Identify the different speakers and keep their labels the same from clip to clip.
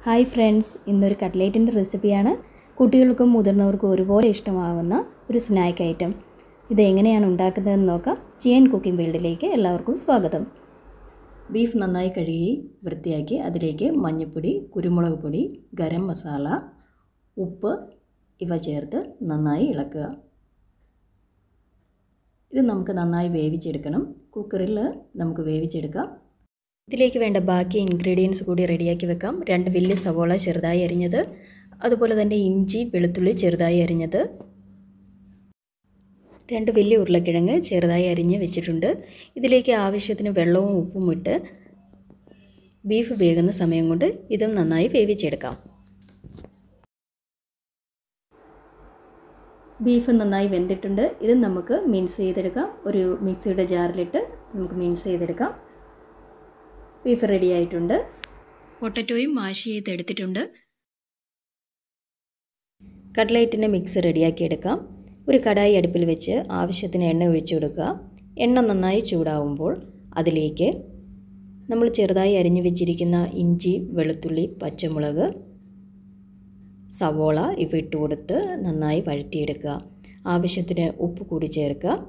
Speaker 1: Hi friends, ഇന്നൊരു കട്ട്ലേറ്റിൻ്റെ റെസിപ്പിയാണ്. കുട്ടികൾക്കും മുതിർന്നവർക്കും ഒരുപോലെ ഇഷ്ടമാകുന്ന ഒരു സ്നാക്ക് ഐറ്റം. ഇതെങ്ങനെയാണ് ഉണ്ടാക്കുന്നതെന്ന് നോക്കാം. ചിയൻ കുക്കിംഗ് വേൾഡിലേക്ക് എല്ലാവർക്കും സ്വാഗതം. ബീഫ് നന്നായി കഴുകി വൃത്തിയാക്കി അതിലേക്ക് മഞ്ഞൾപ്പൊടി, കുരുമുളക് പൊടി, ഗരം മസാല, ഉപ്പ് ഇവ ചേർത്ത് നന്നായി ഇളക്കുക. ഇത് നമുക്ക് നന്നായി വേവിച്ചെടുക്കണം. കുക്കറിൽ നമുക്ക് വേവിച്ചെടുക്കാം. ഇതിലേക്ക് വേണ്ട ബാക്കി ഇൻഗ്രീഡിയൻസ് കൂടി റെഡിയാക്കി വെക്കാം. 2 വലിയ സവോള ചെറുതായി അരിഞ്ഞത്, അതുപോലെ തന്നെ ഇഞ്ചി വെളുത്തുള്ളി ചെറുതായി അരിഞ്ഞത്, 2 വലിയ ഉരുളക്കിഴങ്ങ് ചെറുതായി അരിഞ്ഞ് വെച്ചിട്ടുണ്ട്. ഇതിലേക്ക് ആവശ്യത്തിന് വെള്ളവും ഉപ്പും ഇട്ട് ബീഫ് വേകുന്ന സമയം കൊണ്ട് ഇതും നന്നായി വേവിച്ചെടുക്കാം. ബീഫ് നന്നായി വെന്തിട്ടുണ്ട്. ഇത് നമുക്ക് മിക്സ് ചെയ്തെടുക്കാം. ഒരു മിക്സിയുടെ ജാറിലിട്ട് നമുക്ക് മിക്സ് ചെയ്തെടുക്കാം. ബീഫ് റെഡി ആയിട്ടുണ്ട്. പൊട്ടറ്റോയും മാഷ് ചെയ്തെടുത്തിട്ടുണ്ട്. കട്ട്ലേറ്റിൻ്റെ മിക്സ് റെഡിയാക്കി എടുക്കാം. ഒരു കടായി അടുപ്പിൽ വെച്ച് ആവശ്യത്തിന് എണ്ണ ഒഴിച്ചു കൊടുക്കുക. എണ്ണ നന്നായി ചൂടാവുമ്പോൾ അതിലേക്ക് നമ്മൾ ചെറുതായി അരിഞ്ഞു വെച്ചിരിക്കുന്ന ഇഞ്ചി, വെളുത്തുള്ളി, പച്ചമുളക്, സവോള ഇവ ഇട്ട് കൊടുത്ത് നന്നായി വഴറ്റിയെടുക്കുക. ആവശ്യത്തിന് ഉപ്പ് കൂടി ചേർക്കുക.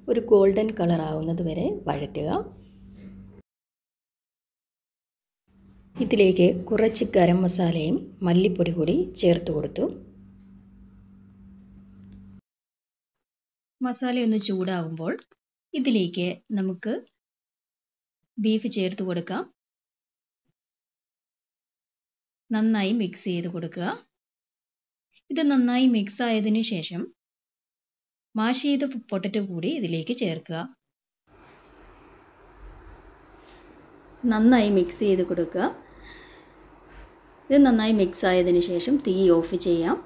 Speaker 1: ഒരു ഗോൾഡൻ കളർ ആവുന്നത് വരെ വഴറ്റുക. ഇതിലേക്ക് കുറച്ച് ഗരം മസാലയും മല്ലിപ്പൊടി കൂടി ചേർത്ത് കൊടുത്തു. മസാല ഒന്ന് ചൂടാവുമ്പോൾ ഇതിലേക്ക് നമുക്ക് ബീഫ് ചേർത്ത് കൊടുക്കാം. നന്നായി മിക്സ് ചെയ്ത് കൊടുക്കുക. ഇത് നന്നായി മിക്സ് ആയതിനു ശേഷം മാഷ് ചെയ്ത പൊട്ടറ്റോ കൂടി ഇതിലേക്ക് ചേർക്കുക. നന്നായി മിക്സ് ചെയ്ത് കൊടുക്കുക. ഇത് നന്നായി മിക്സ് ആയതിനു ശേഷം തീ ഓഫ് ചെയ്യാം.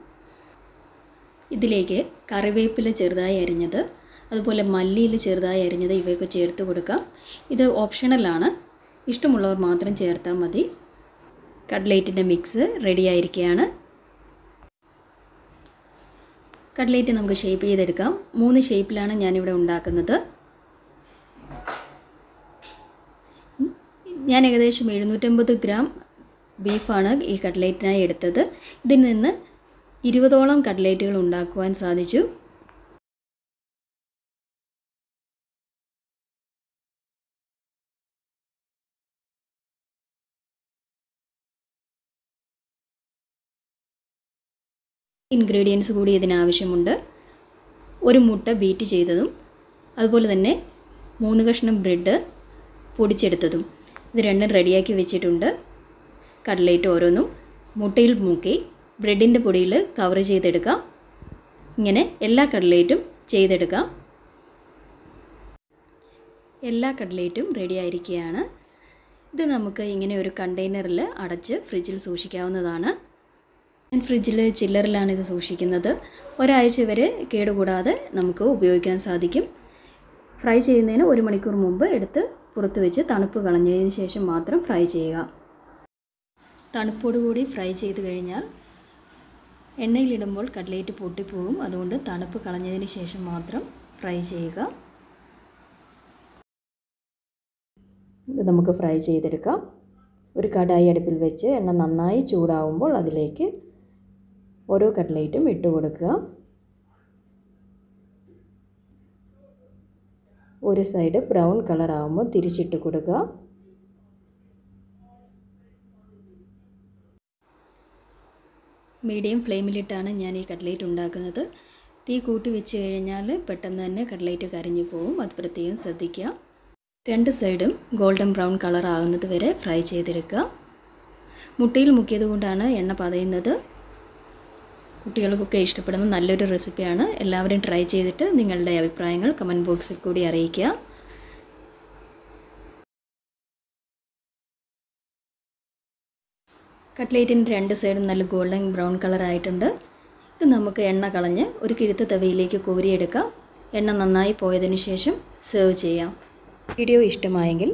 Speaker 1: ഇതിലേക്ക് കറിവേപ്പില ചെറുതായി അരിഞ്ഞത്, അതുപോലെ മല്ലിയില ചെറുതായി അരിഞ്ഞത് ഇവയൊക്കെ ചേർത്ത് കൊടുക്കാം. ഇത് ഓപ്ഷണലാണ്, ഇഷ്ടമുള്ളവർ മാത്രം ചേർത്താൽ മതി. കട്ട്ലേറ്റിൻ്റെ മിക്സ് റെഡി ആയിരിക്കുകയാണ്. കട്ട്ലേറ്റ് നമുക്ക് ഷേപ്പ് ചെയ്തെടുക്കാം. 3 ഷേപ്പിലാണ് ഞാനിവിടെ ഉണ്ടാക്കുന്നത്. ഞാൻ ഏകദേശം 750 ഗ്രാം ബീഫാണ് ഈ കട്ട്ലേറ്റിനായി എടുത്തത്. ഇതിൽ നിന്ന് 20ഓളം കട്ട്ലേറ്റുകൾ ഉണ്ടാക്കുവാൻ സാധിച്ചു. ഇൻഗ്രീഡിയൻസ് കൂടി ഇതിനാവശ്യമുണ്ട്. ഒരു മുട്ട ബീറ്റ് ചെയ്തതും, അതുപോലെ തന്നെ 3 കഷ്ണം ബ്രെഡ് പൊടിച്ചെടുത്തതും. ഇത് രണ്ടും റെഡിയാക്കി വെച്ചിട്ടുണ്ട്. കട്ട്ലേറ്റ് ഓരോന്നും മുട്ടയിൽ മുക്കി ബ്രെഡിൻ്റെ പൊടിയിൽ കവർ ചെയ്തെടുക്കാം. ഇങ്ങനെ എല്ലാ കട്ട്ലേറ്റും ചെയ്തെടുക്കാം. എല്ലാ കട്ട്ലേറ്റും റെഡി ആയിരിക്കുകയാണ്. ഇത് നമുക്ക് ഇങ്ങനെ ഒരു കണ്ടെയ്നറിൽ അടച്ച് ഫ്രിഡ്ജിൽ സൂക്ഷിക്കാവുന്നതാണ്. ഞാൻ ഫ്രിഡ്ജിൽ ചില്ലറിലാണ് ഇത് സൂക്ഷിക്കുന്നത്. ഒരാഴ്ച വരെ കേടുകൂടാതെ നമുക്ക് ഉപയോഗിക്കാൻ സാധിക്കും. ഫ്രൈ ചെയ്യുന്നതിന് 1 മണിക്കൂർ മുമ്പ് എടുത്ത് പുറത്ത് വെച്ച് തണുപ്പ് കളഞ്ഞതിന് ശേഷം മാത്രം ഫ്രൈ ചെയ്യുക. തണുപ്പോടുകൂടി ഫ്രൈ ചെയ്ത് കഴിഞ്ഞാൽ എണ്ണയിലിടുമ്പോൾ കട്ട്ലേറ്റ് പൊട്ടിപ്പോകും. അതുകൊണ്ട് തണുപ്പ് കളഞ്ഞതിന് ശേഷം മാത്രം ഫ്രൈ ചെയ്യുക. ഇത് നമുക്ക് ഫ്രൈ ചെയ്തെടുക്കാം. ഒരു കടായി അടുപ്പിൽ വെച്ച് എണ്ണ നന്നായി ചൂടാവുമ്പോൾ അതിലേക്ക് ഓരോ കട്ട്ലേറ്റും ഇട്ട് കൊടുക്കുക. ഒരു സൈഡ് ബ്രൗൺ കളർ ആകുമ്പോൾ തിരിച്ചിട്ട് കൊടുക്കുക. മീഡിയം ഫ്ലെയിമിലിട്ടാണ് ഞാൻ ഈ കട്ട്ലേറ്റ് ഉണ്ടാക്കുന്നത്. തീ കൂട്ടി വെച്ച് കഴിഞ്ഞാൽ പെട്ടെന്ന് തന്നെ കട്ട്ലേറ്റ് കരിഞ്ഞു പോകും. അത് പ്രത്യേകം ശ്രദ്ധിക്കുക. 2 സൈഡും ഗോൾഡൻ ബ്രൗൺ കളർ ആകുന്നത് വരെ ഫ്രൈ ചെയ്തെടുക്കുക. മുട്ടയിൽ മുക്കിയത് കൊണ്ടാണ് എണ്ണ പതയുന്നത്. കുട്ടികൾക്കൊക്കെ ഇഷ്ടപ്പെടുന്ന നല്ലൊരു റെസിപ്പിയാണ്. എല്ലാവരും ട്രൈ ചെയ്തിട്ട് നിങ്ങളുടെ അഭിപ്രായങ്ങൾ കമൻറ്റ് ബോക്സിൽ കൂടി അറിയിക്കുക. കട്ട്ലേറ്റിൻ്റെ 2 സൈഡും നല്ല ഗോൾഡൻ ബ്രൗൺ കളർ ആയിട്ടുണ്ട്. ഇത് നമുക്ക് എണ്ണ കളഞ്ഞ് ഒരു കിഴുത്ത തവിയിലേക്ക് കോരിയെടുക്കാം. എണ്ണ നന്നായി പോയതിനു ശേഷം സെർവ് ചെയ്യാം. വീഡിയോ ഇഷ്ടമായെങ്കിൽ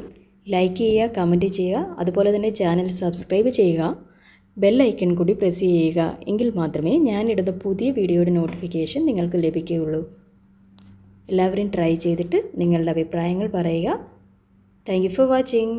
Speaker 1: ലൈക്ക് ചെയ്യുക, കമൻറ്റ് ചെയ്യുക, അതുപോലെ തന്നെ ചാനൽ സബ്സ്ക്രൈബ് ചെയ്യുക. ബെൽ ഐക്കൺ കൂടി പ്രസ് ചെയ്യുക. എങ്കിൽ മാത്രമേ ഞാനിടുന്ന പുതിയ വീഡിയോയുടെ നോട്ടിഫിക്കേഷൻ നിങ്ങൾക്ക് ലഭിക്കുകയുള്ളൂ. എല്ലാവരും ട്രൈ ചെയ്തിട്ട് നിങ്ങളുടെ അഭിപ്രായങ്ങൾ പറയുക. Thank you for watching.